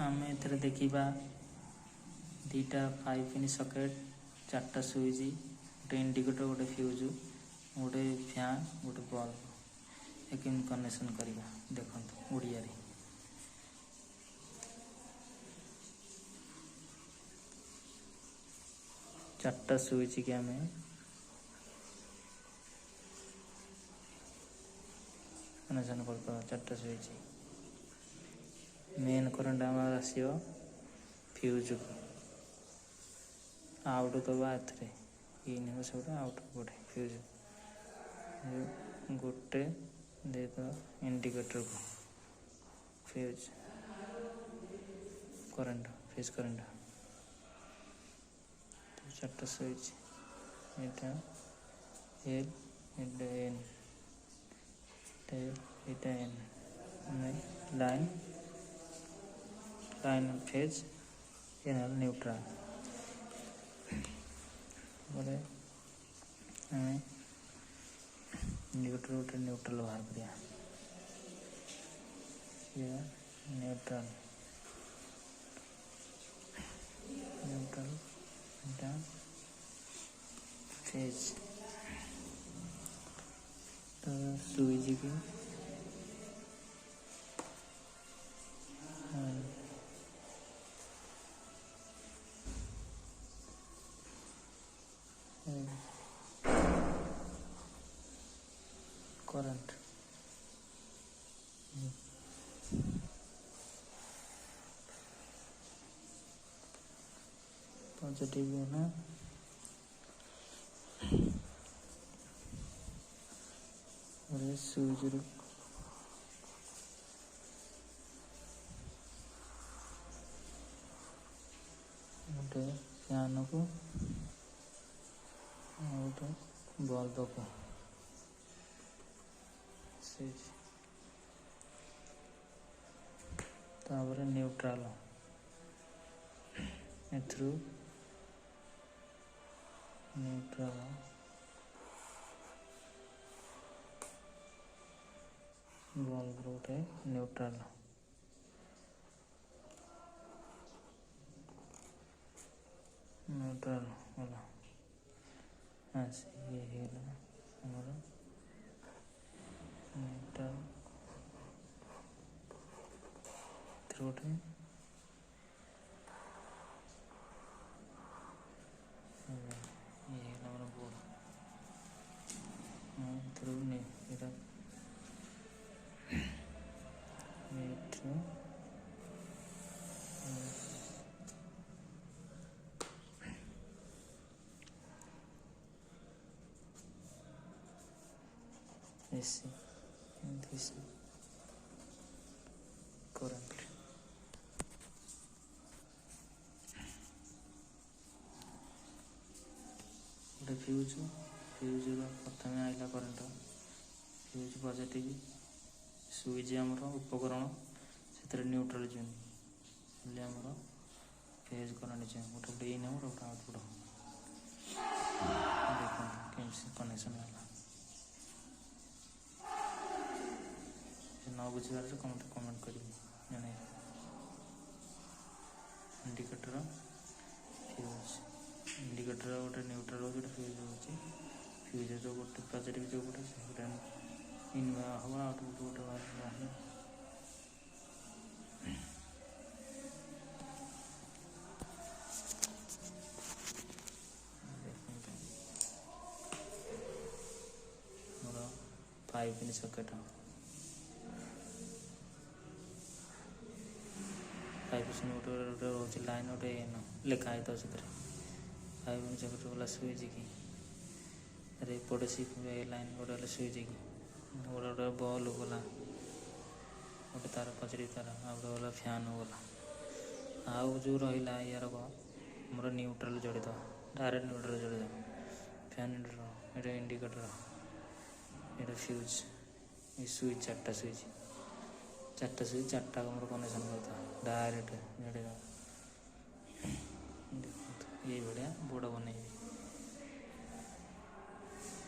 आम ए देखा दीटा 5 pin socket, 4टा switch, गोटे इंडिकेटर, गोटे फ्यूज, गोटे फैन, गोटे बल्ब एक कनेक्शन करवा देखो ओडिया रे। चार्टा स्विच की आम कनेक्शन कर 4टा स्विच मेन करंट आम आसो फ्यूज को आउट दबा इन सब आउट गोटे फ्यूज गोटे दे इंडिकेटर को फ्यूज करंट फेज करंट 4टा स्विच एटा एल एटा N line line phase N neutral बोले इंडिकेटर गोटे न्यूट्रल बाहर करिया न्यूट्रल न्यूट्रल एटा फेज तो स्विच की करंट पॉजिटिव है ना और स्विच गोटे फैन को गोटे बल्ब को तापर न्यूट्रल एथ्रू न्यूट्रल बल्ब गोटे न्यूट्रल न्यूट्रल होला ये हमारा न्यूट्रल गोटे ये हमारा बोर्ड थ्रू ऐसे करंट गोटे फ्यूज प्रथम आइला करंट फ्यूज पॉजिटिव स्विच आमर उपकरण से न्यूट्रल जोन आमर फेज करंट जो गोटे गोटे इन गोटे आउटपुट देखो कनेक्शन है न बुझार कमेंट कर इंडिकेटर फ्यूज इंडिकेटर गोटे न्यूट्रल जो फ्यूज हो फ्यूज जो गोटे पॉजिटिव जो गोटे इन हम आउटपुट गोटे बाहर मोर 5 पिन सकेट 5 गोटे रोचे लाइन गोटे लिखाई तो से 5 पिन सकेट वाला स्विच की अरे पड़े सी लाइन गोटे स्विच की गोटे गोटे बल्ब गला गोटे तार पचड़ी तार गोटे गला फैन गला आउ जो रहा यार मोर न्यूट्रल जोड़ी डायरेक्ट न्यूट्रल जोड़ी फैन ये इंडिकेटर ये फ्यूज ये स्विच 4टा स्विच 4टा मोर कनेक्शन करता डायरेक्ट जोड़ी ये बढ़िया बोर्ड बनइबी।